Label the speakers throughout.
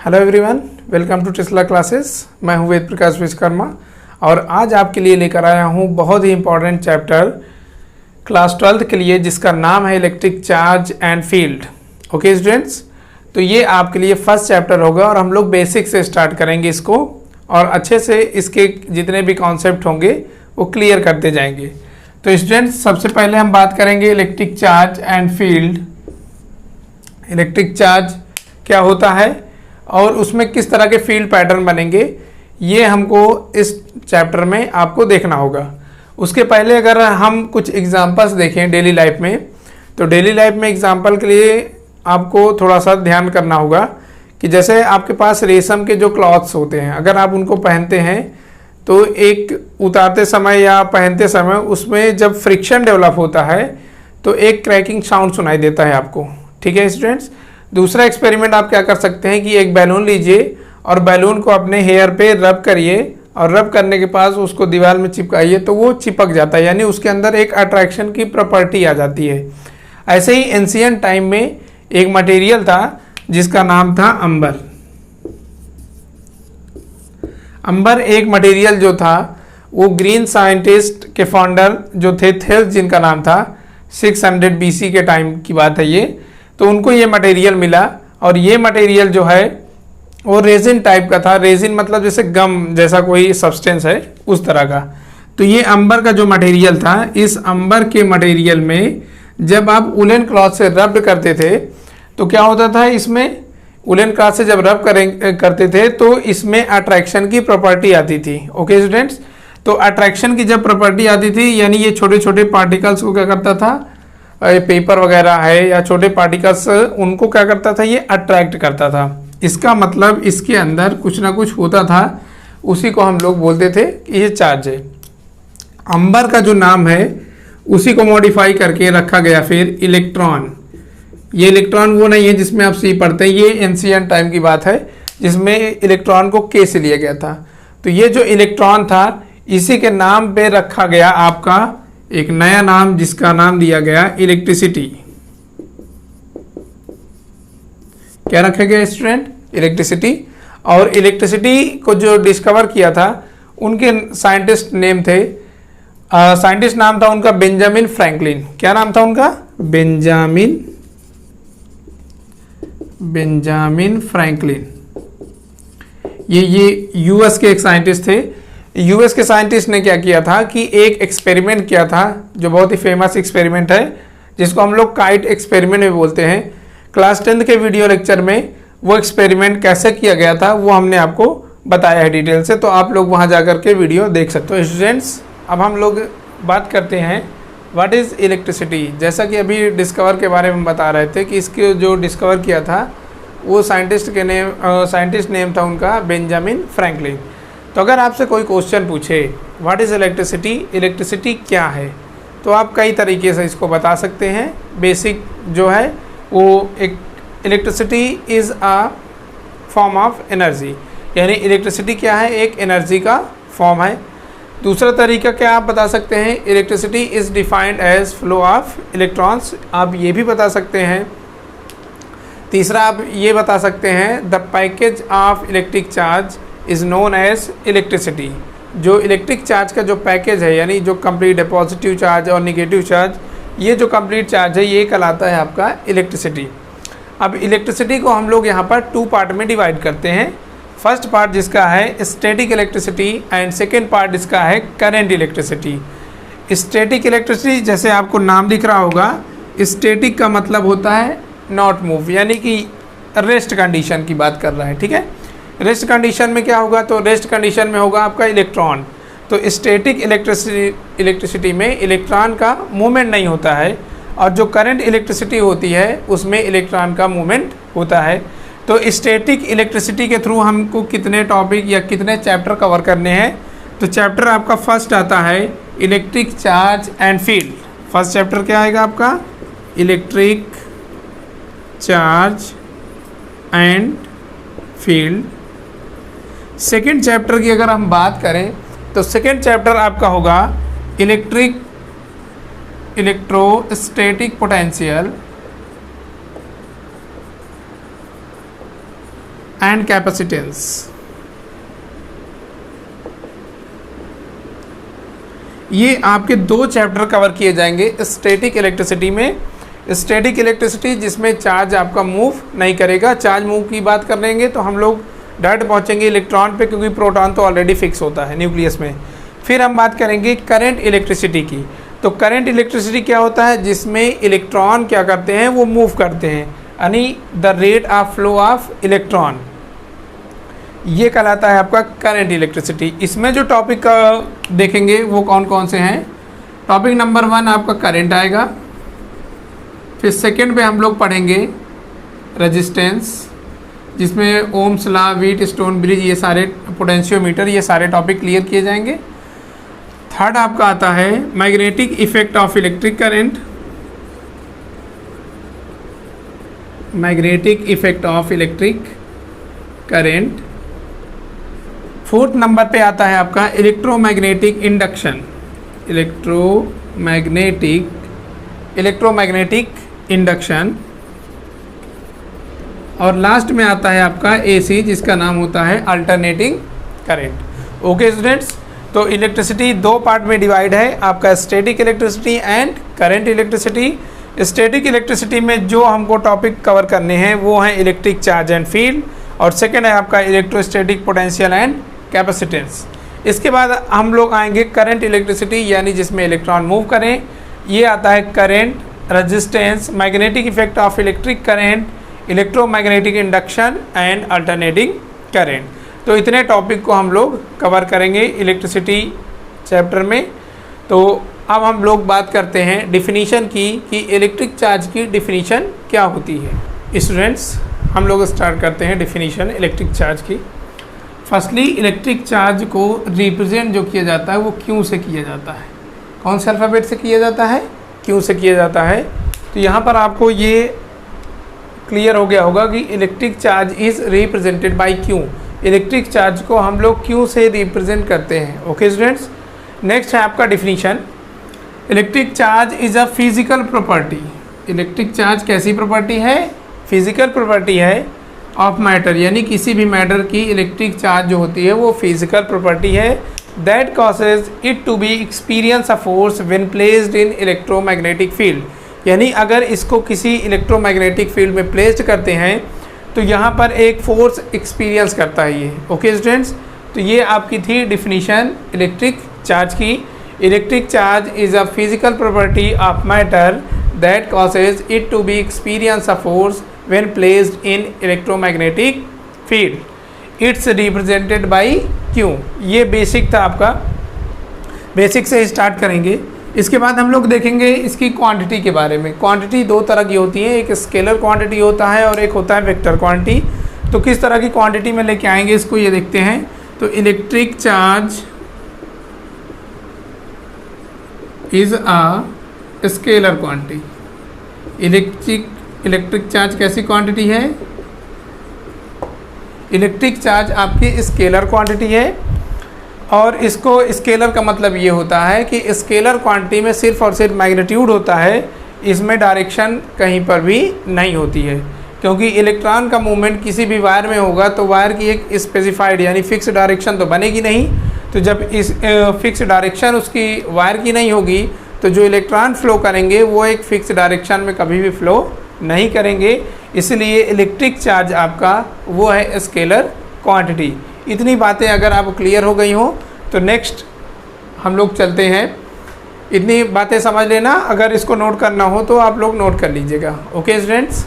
Speaker 1: Hello everyone, welcome to Tesla classes. मैं हूं वेद प्रकाश विश्वकर्मा और आज आपके लिए लेकर आया हूं बहुत ही इंपॉर्टेंट चैप्टर क्लास 12th के लिए, जिसका नाम है electric charge and field. Okay students, तो ये आपके लिए फर्स्ट चैप्टर होगा और हम लोग बेसिक से स्टार्ट करेंगे इसको और अच्छे से इसके जितने भी कॉन्सेप्ट होंगे वो क्लियर करते जाएंगे। तो स्टूडेंट्स, सबसे पहले हम बात करेंगे electric charge and field. Electric charge क्या होता है और उसमें किस तरह के फील्ड पैटर्न बनेंगे, ये हमको इस चैप्टर में आपको देखना होगा। उसके पहले अगर हम कुछ एग्जांपल्स देखें डेली लाइफ में, तो डेली लाइफ में एग्जांपल के लिए आपको थोड़ा सा ध्यान करना होगा कि जैसे आपके पास रेशम के जो क्लॉथ्स होते हैं, अगर आप उनको पहनते हैं तो एक उतारते समय या पहनते समय उसमें जब फ्रिक्शन डेवलप होता है तो एक क्रैकिंग साउंड सुनाई देता है आपको। ठीक है स्टूडेंट्स, दूसरा एक्सपेरिमेंट आप क्या कर सकते हैं कि एक बैलून लीजिए और बैलून को अपने हेयर पे रब करिए और रब करने के पास उसको दीवार में चिपकाइए तो वो चिपक जाता है, यानी उसके अंदर एक अट्रैक्शन की प्रॉपर्टी आ जाती है। ऐसे ही एंशिएंट टाइम में एक मटेरियल था जिसका नाम था अंबर। अंबर एक मटेरियल जो था वो ग्रीन साइंटिस्ट के फाउंडर जो थे थेल्स, जिनका नाम था 600 BC के टाइम की बात है ये, तो उनको ये मटेरियल मिला और ये मटेरियल जो है वो रेजिन टाइप का था। रेजिन मतलब जैसे गम जैसा कोई सब्सटेंस है उस तरह का। तो ये अंबर का जो मटेरियल था, इस अंबर के मटेरियल में जब आप उलन क्लॉथ से रब करते थे तो क्या होता था, इसमें उलन क्लॉथ से जब रब करते थे तो इसमें अट्रैक्शन की प्रॉपर्टी आती थी। ओके स्टूडेंट्स, तो अट्रैक्शन की जब प्रॉपर्टी आती थी यानी ये छोटे छोटे पार्टिकल्स को क्या करता था, पेपर वगैरह है या छोटे पार्टिकल्स, उनको क्या करता था, ये अट्रैक्ट करता था। इसका मतलब इसके अंदर कुछ ना कुछ होता था, उसी को हम लोग बोलते थे कि ये चार्ज है। अंबर का जो नाम है उसी को मॉडिफाई करके रखा गया फिर इलेक्ट्रॉन। ये इलेक्ट्रॉन वो नहीं है जिसमें आप सी पढ़ते हैं, ये एंशिएंट टाइम की बात है जिसमें इलेक्ट्रॉन को के से लिया गया था। तो ये जो इलेक्ट्रॉन था इसी के नाम पे रखा गया आपका एक नया नाम, जिसका नाम दिया गया इलेक्ट्रिसिटी। क्या रखा गया स्टूडेंट? इलेक्ट्रिसिटी। और इलेक्ट्रिसिटी को जो डिस्कवर किया था उनके साइंटिस्ट नेम थे, साइंटिस्ट नाम था उनका बेंजामिन फ्रैंकलिन। क्या नाम था उनका? Benjamin Franklin. ये यूएस के एक साइंटिस्ट थे। यूएस के साइंटिस्ट ने क्या किया था कि एक एक्सपेरिमेंट किया था जो बहुत ही फेमस एक्सपेरिमेंट है, जिसको हम लोग काइट एक्सपेरिमेंट में बोलते हैं। क्लास 10th के वीडियो लेक्चर में वो एक्सपेरिमेंट कैसे किया गया था वो हमने आपको बताया है डिटेल से, तो आप लोग वहाँ जाकर के वीडियो देख सकते हो। स्टूडेंट्स, अब हम लोग बात करते हैं व्हाट इज़ इलेक्ट्रिसिटी। जैसा कि अभी डिस्कवर के बारे में बता रहे थे कि इसके जो डिस्कवर किया था वो साइंटिस्ट नेम था उनका बेंजामिन फ्रैंकलिन। तो अगर आपसे कोई क्वेश्चन पूछे व्हाट इज़ इलेक्ट्रिसिटी, इलेक्ट्रिसिटी क्या है, तो आप कई तरीके से इसको बता सकते हैं। बेसिक जो है वो एक electricity is a form of energy, यानी इलेक्ट्रिसिटी क्या है, एक एनर्जी का फॉर्म है। दूसरा तरीका क्या आप बता सकते हैं, electricity is defined as flow of electrons, आप ये भी बता सकते हैं। तीसरा आप ये बता सकते हैं the package of electric charge is known as electricity. जो इलेक्ट्रिक चार्ज का जो पैकेज है, यानी जो कंप्लीट है, पॉजिटिव चार्ज और निगेटिव चार्ज, ये जो कंप्लीट चार्ज है ये कहलाता है आपका इलेक्ट्रिसिटी। अब इलेक्ट्रिसिटी को हम लोग यहाँ पर 2 पार्ट में डिवाइड करते हैं। फर्स्ट पार्ट जिसका है static electricity and second part जिसका है करंट इलेक्ट्रिसिटी। स्टैटिक इलेक्ट्रिसिटी जैसे आपको नाम दिख रहा होगा, स्टैटिक का मतलब होता है नॉट मूव, यानी कि रेस्ट कंडीशन की बात कर रहा है। ठीक है, रेस्ट कंडीशन में क्या होगा, तो रेस्ट कंडीशन में होगा आपका इलेक्ट्रॉन। तो स्टैटिक इलेक्ट्रिसिटी में इलेक्ट्रॉन का मूवमेंट नहीं होता है और जो करंट इलेक्ट्रिसिटी होती है उसमें इलेक्ट्रॉन का मूवमेंट होता है। तो स्टैटिक इलेक्ट्रिसिटी के थ्रू हमको कितने टॉपिक या कितने चैप्टर कवर करने हैं, तो चैप्टर आपका फर्स्ट आता है electric charge and field. First chapter क्या आएगा आपका? Electric charge and field. Second chapter की अगर हम बात करें तो सेकेंड चैप्टर आपका होगा इलेक्ट्रोस्टैटिक पोटेंशियल एंड कैपेसिटेंस। ये आपके 2 चैप्टर कवर किए जाएंगे स्टैटिक इलेक्ट्रिसिटी में। स्टैटिक इलेक्ट्रिसिटी जिसमें चार्ज आपका मूव नहीं करेगा। चार्ज मूव की बात कर लेंगे तो हम लोग डायरेक्ट पहुंचेंगे इलेक्ट्रॉन पे, क्योंकि प्रोटॉन तो ऑलरेडी फिक्स होता है न्यूक्लियस में। फिर हम बात करेंगे करंट इलेक्ट्रिसिटी की। तो करंट इलेक्ट्रिसिटी क्या होता है, जिसमें इलेक्ट्रॉन क्या करते हैं, वो मूव करते हैं, यानी the rate of flow of electron, ये कहलाता है आपका करंट इलेक्ट्रिसिटी। इसमें जो टॉपिक देखेंगे वो कौन कौन से हैं। टॉपिक नंबर 1 आपका करंट आएगा। फिर सेकंड पे हम लोग पढ़ेंगे रेजिस्टेंस, जिसमें ओम्स लॉ, व्हीटस्टोन ब्रिज, ये सारे पोटेंशियोमीटर, ये सारे टॉपिक क्लियर किए जाएंगे। थर्ड आपका आता है magnetic effect of electric current, magnetic effect of electric current. Fourth number पे आता है आपका इलेक्ट्रोमैग्नेटिक इंडक्शन, इलेक्ट्रोमैग्नेटिक इंडक्शन। और लास्ट में आता है आपका एसी, जिसका नाम होता है अल्टरनेटिंग करंट। ओके स्टूडेंट्स, तो इलेक्ट्रिसिटी 2 पार्ट में डिवाइड है, आपका static electricity and current electricity. Static electricity में जो हमको टॉपिक कवर करने हैं वो हैं इलेक्ट्रिक चार्ज एंड फील्ड, और सेकंड है आपका इलेक्ट्रोस्टैटिक पोटेंशियल एंड कैपेसिटेंस। इसके बाद हम लोग आएंगे करंट इलेक्ट्रिसिटी, यानी जिसमें इलेक्ट्रॉन मूव करें। ये आता है current, resistance, magnetic effect of electric current, electromagnetic induction and alternating current. तो इतने टॉपिक को हम लोग कवर करेंगे इलेक्ट्रिसिटी चैप्टर में। तो अब हम लोग बात करते हैं डिफिनीशन की, कि इलेक्ट्रिक चार्ज की डिफिनीशन क्या होती है। स्टूडेंट्स, हम लोग स्टार्ट करते हैं डिफिनीशन इलेक्ट्रिक चार्ज की। फर्स्टली इलेक्ट्रिक चार्ज को रिप्रेजेंट जो किया जाता है वो क्यू से किया जाता है। कौन से अल्फ़ाबेट से किया जाता है, क्यू से किया जाता है। तो यहाँ पर आपको ये क्लियर हो गया होगा कि electric charge is represented by Q. Electric charge को हम लोग क्यू से रिप्रेजेंट करते हैं। ओके स्टूडेंट्स, नेक्स्ट है आपका definition. Electric charge is a physical property. Electric charge कैसी प्रॉपर्टी है, फिजिकल प्रॉपर्टी है ऑफ मैटर, यानी किसी भी मैटर की इलेक्ट्रिक चार्ज जो होती है वो फिजिकल प्रॉपर्टी है। That causes it to be experience a force when placed in electromagnetic field, यानी अगर इसको किसी इलेक्ट्रोमैग्नेटिक फील्ड में प्लेस्ड करते हैं तो यहाँ पर एक फोर्स एक्सपीरियंस करता है ये। ओके स्टूडेंट्स, तो ये आपकी थी डिफिनीशन इलेक्ट्रिक चार्ज की। Electric charge is a physical property of matter that causes it to be experience a force when placed in electromagnetic field. It's represented by Q। ये basic था आपका, basic से start करेंगे। इसके बाद हम लोग देखेंगे इसकी क्वांटिटी के बारे में। क्वांटिटी 2 तरह की होती है, एक स्केलर क्वांटिटी होता है और एक होता है वेक्टर क्वांटिटी। तो किस तरह की क्वांटिटी में लेके आएंगे इसको, ये देखते हैं। तो electric charge is a scalar quantity. Electric charge कैसी क्वांटिटी है, इलेक्ट्रिक चार्ज आपकी स्केलर क्वांटिटी है। और इसको स्केलर का मतलब ये होता है कि स्केलर क्वांटिटी में सिर्फ और सिर्फ मैग्नीट्यूड होता है, इसमें डायरेक्शन कहीं पर भी नहीं होती है। क्योंकि इलेक्ट्रॉन का मूवमेंट किसी भी वायर में होगा तो वायर की एक स्पेसिफाइड यानी फिक्स डायरेक्शन तो बनेगी नहीं। तो जब इस फिक्स डायरेक्शन उसकी वायर की नहीं होगी तो जो इलेक्ट्रॉन फ्लो करेंगे वो एक फिक्स डायरेक्शन में कभी भी फ्लो नहीं करेंगे। इसलिए इलेक्ट्रिक चार्ज आपका वो है स्केलर क्वांटिटी। इतनी बातें अगर आपको क्लियर हो गई हो तो नेक्स्ट हम लोग चलते हैं। इतनी बातें समझ लेना, अगर इसको नोट करना हो तो आप लोग नोट कर लीजिएगा। ओके स्टूडेंट्स,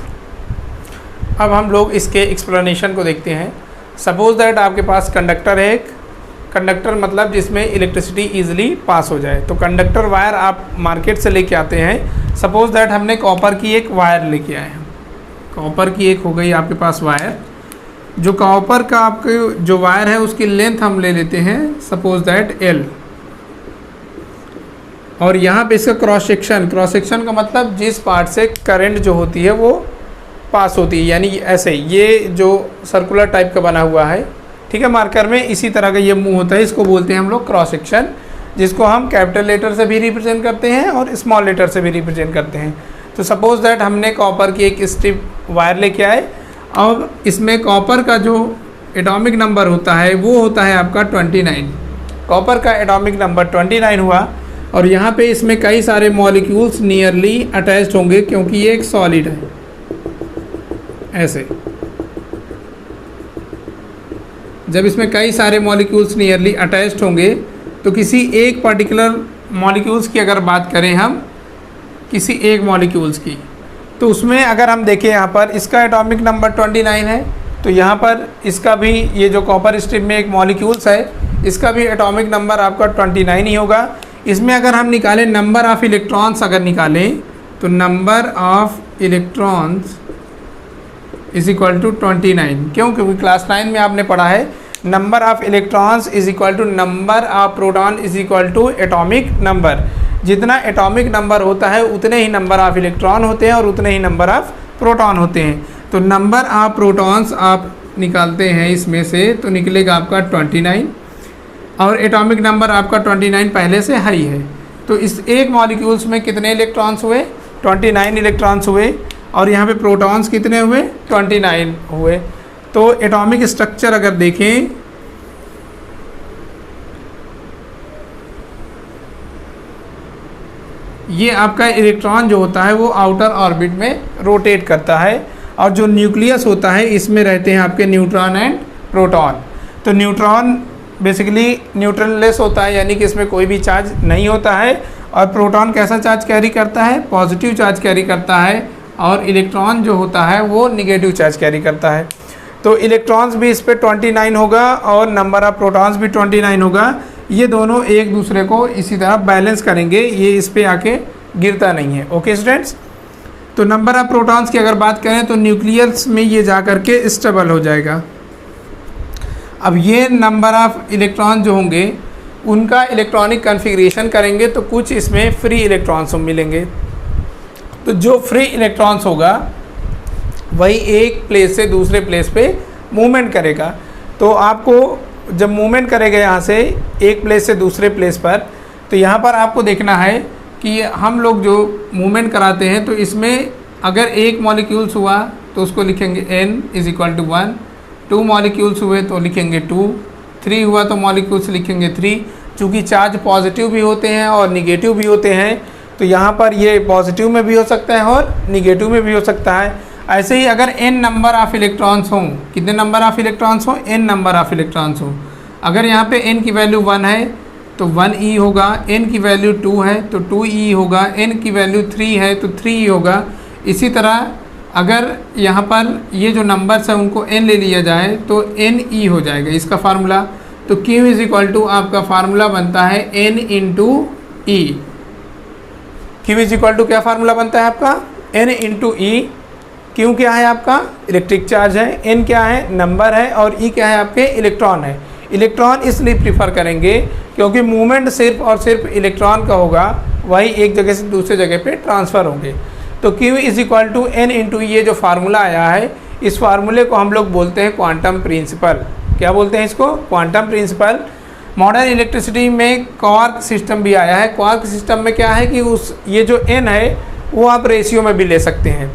Speaker 1: अब हम लोग इसके एक्सप्लेनेशन को देखते हैं। सपोज दैट आपके पास कंडक्टर है, एक कंडक्टर मतलब जिसमें इलेक्ट्रिसिटी ईजिली पास हो जाए। तो कंडक्टर वायर आप मार्केट से लेके आते हैं। सपोज दैट हमने कॉपर की एक वायर लेके आए हैं, कॉपर की एक हो गई आपके पास वायर। जो कॉपर का आपके जो वायर है उसकी लेंथ हम ले लेते हैं सपोज दैट L, और यहाँ पे इसका क्रॉस सेक्शन का मतलब जिस पार्ट से करंट जो होती है वो पास होती है, यानी ऐसे ये जो सर्कुलर टाइप का बना हुआ है, ठीक है, मार्कर में इसी तरह का ये मुंह होता है, इसको बोलते हैं हम लोग क्रॉस सेक्शन, जिसको हम कैपिटल लेटर से भी रिप्रेजेंट करते हैं और स्मॉल लेटर से भी रिप्रेजेंट करते हैं। तो सपोज दैट हमने कॉपर की एक स्ट्रिप वायर लेके आए अब इसमें कॉपर का जो एटॉमिक नंबर होता है वो होता है आपका 29। कॉपर का एटॉमिक नंबर 29 हुआ और यहाँ पे इसमें कई सारे मॉलिक्यूल्स नियरली अटैच्ड होंगे क्योंकि ये एक सॉलिड है। ऐसे जब इसमें कई सारे मॉलिक्यूल्स नियरली अटैच्ड होंगे तो किसी एक पर्टिकुलर मॉलिक्यूल्स की अगर बात करें हम, किसी एक मॉलिक्यूल्स की, तो उसमें अगर हम देखें यहाँ पर इसका एटॉमिक नंबर 29 है, तो यहाँ पर इसका भी, ये जो कॉपर स्ट्रिप में एक मॉलिक्यूल्स है, इसका भी एटॉमिक नंबर आपका 29 ही होगा। इसमें अगर हम निकालें नंबर ऑफ़ इलेक्ट्रॉन्स अगर निकालें तो number of electrons is equal to 29। क्यों? क्योंकि क्लास 9 में आपने पढ़ा है number of electrons is equal to number of proton is equal to atomic number. जितना एटॉमिक नंबर होता है उतने ही नंबर ऑफ़ इलेक्ट्रॉन होते हैं और उतने ही नंबर ऑफ़ प्रोटॉन होते हैं। तो नंबर ऑफ़ प्रोटॉन्स आप निकालते हैं इसमें से तो निकलेगा आपका 29 और एटॉमिक नंबर आपका 29 पहले से हाई है। तो इस एक मॉलिक्यूल्स में कितने इलेक्ट्रॉन्स हुए? 29 इलेक्ट्रॉन्स हुए और यहाँ पे प्रोटॉन्स कितने हुए? 29 हुए। तो एटॉमिक स्ट्रक्चर अगर देखें ये आपका इलेक्ट्रॉन जो होता है वो आउटर ऑर्बिट में रोटेट करता है और जो न्यूक्लियस होता है इसमें रहते हैं आपके न्यूट्रॉन एंड प्रोटॉन। तो न्यूट्रॉन बेसिकली न्यूट्रललेस होता है, यानी कि इसमें कोई भी चार्ज नहीं होता है, और प्रोटॉन कैसा चार्ज कैरी करता है? पॉजिटिव चार्ज कैरी करता है, और इलेक्ट्रॉन जो होता है वो निगेटिव चार्ज कैरी करता है। तो इलेक्ट्रॉन्स भी इस पर 29 होगा और नंबर ऑफ प्रोटॉन्स भी 29 होगा। ये दोनों एक दूसरे को इसी तरह बैलेंस करेंगे, ये इस पर आके गिरता नहीं है। ओके स्टूडेंट्स, तो नंबर ऑफ प्रोटॉन्स की अगर बात करें तो न्यूक्लियस में ये जा कर के स्टेबल हो जाएगा। अब ये नंबर ऑफ़ इलेक्ट्रॉन जो होंगे उनका इलेक्ट्रॉनिक कन्फिग्रेशन करेंगे तो कुछ इसमें फ्री इलेक्ट्रॉन्स मिलेंगे। तो जो फ्री इलेक्ट्रॉन्स होगा वही एक प्लेस से दूसरे प्लेस पे मूवमेंट करेगा। तो आपको जब मूवमेंट करेगा यहाँ से एक प्लेस से दूसरे प्लेस पर, तो यहाँ पर आपको देखना है कि हम लोग जो मूवमेंट कराते हैं तो इसमें अगर एक मॉलिक्यूल्स हुआ तो उसको लिखेंगे n is equal to 1, 2 molecules हुए तो लिखेंगे 2, 3 हुआ तो मॉलिक्यूल्स लिखेंगे 3। चूँकि चार्ज पॉजिटिव भी होते हैं और निगेटिव भी होते हैं तो यहाँ पर ये पॉजिटिव में भी हो सकता है और निगेटिव में भी हो सकता है। ऐसे ही अगर n नंबर ऑफ़ इलेक्ट्रॉन्स हों, कितने नंबर ऑफ़ इलेक्ट्रॉन्स हों? n नंबर ऑफ़ इलेक्ट्रॉन्स हों। अगर यहाँ पे n की वैल्यू 1 है तो 1e होगा, n की वैल्यू 2 है तो 2e होगा, n की वैल्यू 3 है तो 3e होगा। इसी तरह अगर यहाँ पर ये जो नंबर्स हैं उनको n ले लिया जाए तो ne हो जाएगा इसका फार्मूला। तो q इज़ इक्वल टू आपका फार्मूला बनता है n into e. q is equal to क्या फार्मूला बनता है आपका? n into e. q क्या है आपका? इलेक्ट्रिक चार्ज है, n क्या है? नंबर है, और e क्या है आपके? इलेक्ट्रॉन है। इलेक्ट्रॉन इसलिए प्रीफर करेंगे क्योंकि मूवमेंट सिर्फ और सिर्फ इलेक्ट्रॉन का होगा, वही एक जगह से दूसरे जगह पे ट्रांसफ़र होंगे। तो Q is equal to n into ये जो फार्मूला आया है, इस फार्मूले को हम लोग बोलते हैं क्वांटम प्रिंसिपल। क्या बोलते हैं इसको? Quantum principle. मॉडर्न इलेक्ट्रिसिटी में क्वार्क सिस्टम भी आया है। क्वार्क सिस्टम में क्या है कि ये जो n है वो आप रेशियो में भी ले सकते हैं,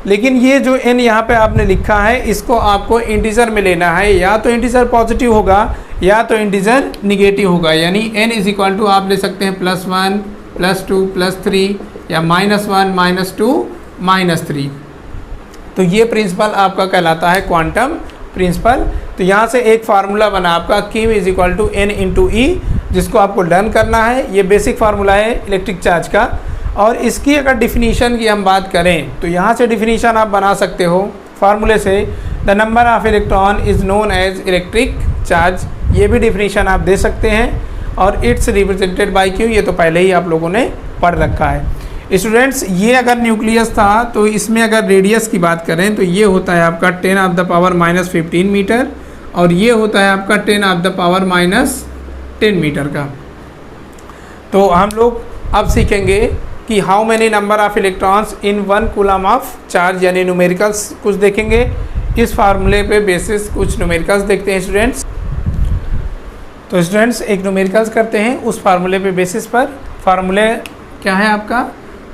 Speaker 1: लेकिन ये जो n यहाँ पे आपने लिखा है इसको आपको इंटीजर में लेना है। या तो इंटीजर पॉजिटिव होगा या तो इंटीजर निगेटिव होगा, यानी n इज़ इक्वल टू आप ले सकते हैं +1, +2, +3 या -1, -2, -3। तो ये प्रिंसिपल आपका कहलाता है क्वांटम प्रिंसिपल। तो यहाँ से एक फार्मूला बना आपका Q is equal to n into e, जिसको आपको लर्न करना है। ये बेसिक फार्मूला है इलेक्ट्रिक चार्ज का। और इसकी अगर डिफिनीशन की हम बात करें तो यहाँ से डिफिनीशन आप बना सकते हो फार्मूले से, the number of electron is known as electric charge. ये भी डिफिनीशन आप दे सकते हैं। और इट्स रिप्रेजेंटेड बाय Q, ये तो पहले ही आप लोगों ने पढ़ रखा है। स्टूडेंट्स, ये अगर न्यूक्लियस था तो इसमें अगर रेडियस की बात करें तो ये होता है आपका 10⁻⁻15 मीटर और ये होता है आपका 10⁻⁻10 मीटर का। तो हम लोग अब सीखेंगे कि how many number of electrons in 1 coulomb of charge, यानी न्यूमेरिकल्स कुछ देखेंगे। इस फार्मूले पे बेसिस कुछ न्यूमेरिकल्स देखते हैं स्टूडेंट्स। तो स्टूडेंट्स एक न्यूमेरिकल्स करते हैं उस फार्मूले पे बेसिस पर। फार्मूले क्या है आपका?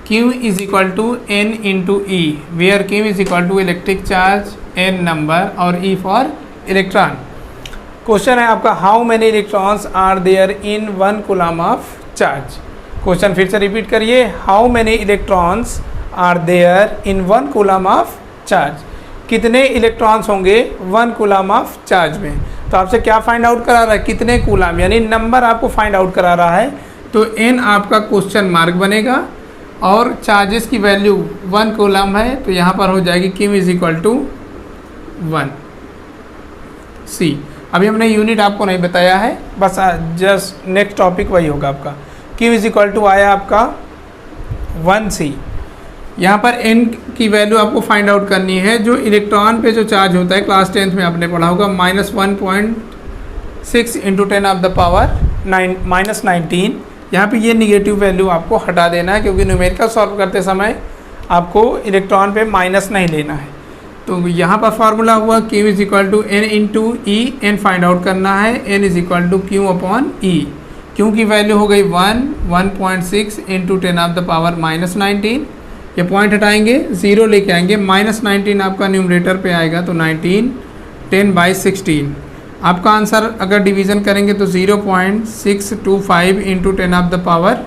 Speaker 1: Q is equal to n into e, where Q is equal to electric charge, n number और E फॉर इलेक्ट्रॉन। क्वेश्चन है आपका how many electrons are there in 1 coulomb of charge. Question फिर से रिपीट करिए, how many electrons are there in 1 coulomb of charge. कितने electrons होंगे 1 coulomb of charge में। तो आपसे क्या फाइंड आउट करा रहा है, कितने कूलम, यानी नंबर आपको फाइंड आउट करा रहा है। तो n आपका क्वेश्चन मार्क बनेगा और चार्जेस की वैल्यू 1 कूलम है, तो यहाँ पर हो जाएगी Q is equal to 1 C। अभी हमने यूनिट आपको नहीं बताया है, बस जस्ट नेक्स्ट टॉपिक वही होगा आपका। Q इज इक्वल टू आया आपका 1 C। यहाँ पर n की वैल्यू आपको फाइंड आउट करनी है। जो इलेक्ट्रॉन पे जो चार्ज होता है क्लास 10th में आपने पढ़ा होगा -1.6 इंटू 10 ऑफ द पावर -19। यहाँ पे ये निगेटिव वैल्यू आपको हटा देना है, क्योंकि न्यूमेरिकल सॉल्व करते समय आपको इलेक्ट्रॉन पे माइनस नहीं लेना है। तो यहाँ पर फार्मूला हुआ Q is equal to n into e. n find out करना है, n is equal to Q upon e. Q की वैल्यू हो गई 1.6 इंटू 10 ऑफ द पावर -19। ये पॉइंट हटाएंगे, 0 लेके आएंगे, -19 आपका न्यूमरेटर पे आएगा, तो 19 10/16। आपका आंसर अगर डिवीज़न करेंगे तो 0.625 into 10 of the power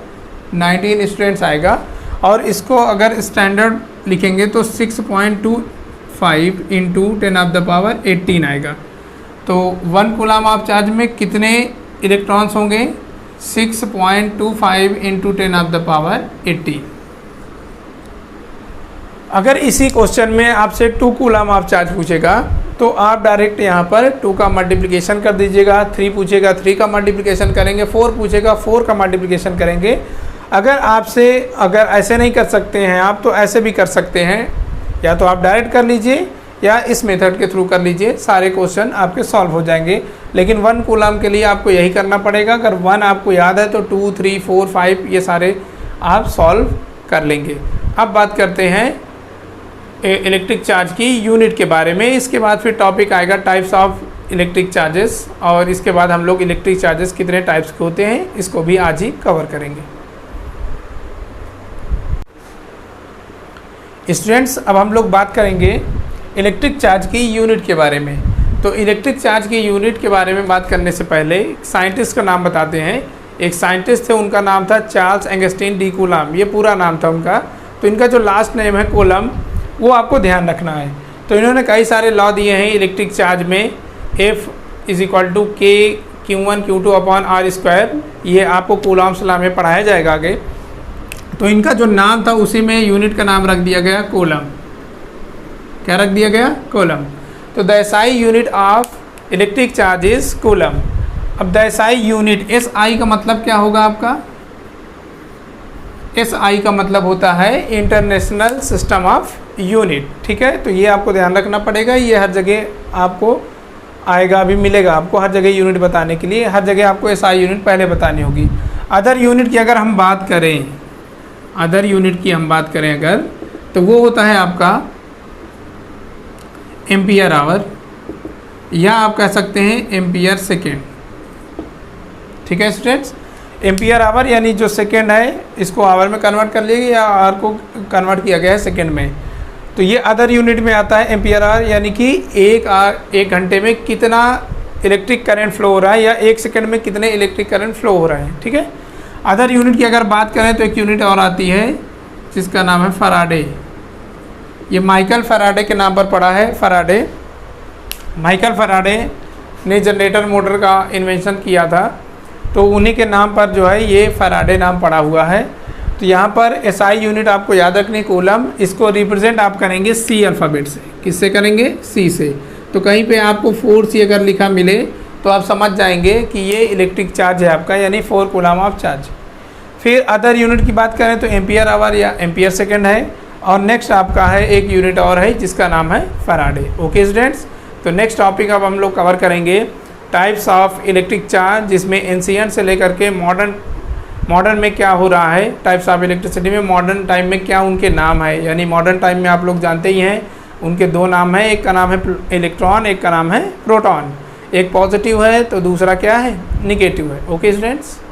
Speaker 1: 19 students आएगा। और इसको अगर स्टैंडर्ड लिखेंगे तो 6.25 इंटू 10 ऑफ द पावर 18 आएगा। तो 1 कूलम ऑफ चार्ज में कितने इलेक्ट्रॉन्स होंगे, 6.25 इंटू 10 ऑफ द पावर 80। अगर इसी क्वेश्चन में आपसे 2 कूलम ऑफ चार्ज पूछेगा तो आप डायरेक्ट यहाँ पर 2 का मल्टीप्लिकेशन कर दीजिएगा, 3 पूछेगा 3 का मल्टीप्लिकेशन करेंगे, 4 पूछेगा 4 का मल्टीप्लिकेशन करेंगे। अगर ऐसे नहीं कर सकते हैं आप तो ऐसे भी कर सकते हैं, या तो आप डायरेक्ट कर लीजिए या इस मेथड के थ्रू कर लीजिए, सारे क्वेश्चन आपके सॉल्व हो जाएंगे। लेकिन 1 कूलम के लिए आपको यही करना पड़ेगा। अगर 1 आपको याद है तो 2, 3, 4, 5 ये सारे आप सॉल्व कर लेंगे। अब बात करते हैं इलेक्ट्रिक चार्ज की यूनिट के बारे में। इसके बाद फिर टॉपिक आएगा टाइप्स ऑफ इलेक्ट्रिक चार्जेस, और इसके बाद हम लोग इलेक्ट्रिक चार्जेस कितने टाइप्स के होते हैं इसको भी आज ही कवर करेंगे। स्टूडेंट्स, अब हम लोग बात करेंगे इलेक्ट्रिक चार्ज की यूनिट के बारे में। तो इलेक्ट्रिक चार्ज की यूनिट के बारे में बात करने से पहले साइंटिस्ट का नाम बताते हैं। एक साइंटिस्ट थे, उनका नाम था चार्ल्स एंगस्टीन डी कूलम, ये पूरा नाम था उनका। तो इनका जो लास्ट नेम है कूलम, वो आपको ध्यान रखना है। तो इन्होंने कई सारे लॉ दिए हैं इलेक्ट्रिक चार्ज में। F is equal to K Q1 Q2 upon R², ये आपको कूलम्स लॉ में पढ़ाया जाएगा आगे। तो इनका जो नाम था उसी में यूनिट का नाम रख दिया गया कूलम। क्या रख दिया गया, कूलम। तो the SI unit of electric charge is coulomb. अब द SI यूनिट, SI का मतलब क्या होगा आपका, SI का मतलब होता है इंटरनेशनल सिस्टम ऑफ यूनिट। ठीक है, तो ये आपको ध्यान रखना पड़ेगा, ये हर जगह आपको आएगा, अभी मिलेगा आपको हर जगह यूनिट बताने के लिए। हर जगह आपको SI यूनिट पहले बतानी होगी। अदर यूनिट की अगर हम बात करें, अदर यूनिट की हम बात करें अगर, तो वो होता है आपका एम्पियर आवर, या आप कह सकते हैं एम्पियर सेकेंड। ठीक है स्टूडेंट्स, एम्पियर आवर यानी जो सेकेंड है इसको आवर में कन्वर्ट कर लिया या आवर को कन्वर्ट किया गया है सेकेंड में। तो ये अदर यूनिट में आता है एम्पियर आवर, यानी कि एक घंटे में कितना इलेक्ट्रिक करंट फ्लो हो रहा है, या 1 सेकेंड में कितने इलेक्ट्रिक करंट फ्लो हो रहे हैं। ठीक है, अदर यूनिट की अगर बात करें तो एक यूनिट और आती है जिसका नाम है फराडे। ये माइकल फराडे के नाम पर पड़ा है, फराडे। माइकल फराडे ने जनरेटर मोटर का इन्वेंशन किया था, तो उन्हीं के नाम पर जो है ये फराडे नाम पड़ा हुआ है। तो यहाँ पर SI यूनिट आपको याद रखनी कूलम, इसको रिप्रेजेंट आप करेंगे C अल्फ़ाबेट से। किससे करेंगे, C से। तो कहीं पे आपको 4C अगर लिखा मिले तो आप समझ जाएंगे कि ये इलेक्ट्रिक चार्ज है आपका, यानी 4 कूलम ऑफ चार्ज। फिर अदर यूनिट की बात करें तो एम्पियर आवर या एम्पियर सेकेंड है, और नेक्स्ट आपका है एक यूनिट और है जिसका नाम है फराडे। ओके स्टूडेंट्स, तो नेक्स्ट टॉपिक अब हम लोग कवर करेंगे टाइप्स ऑफ इलेक्ट्रिक चार्ज, जिसमें एंशिएंट से लेकर के मॉडर्न में क्या हो रहा है, टाइप्स ऑफ इलेक्ट्रिसिटी में मॉडर्न टाइम में क्या उनके नाम है। यानी मॉडर्न टाइम में आप लोग जानते ही हैं उनके 2 नाम हैं, एक का नाम है इलेक्ट्रॉन, एक का नाम है प्रोटॉन। एक पॉजिटिव है तो दूसरा क्या है, निगेटिव है। Okay students.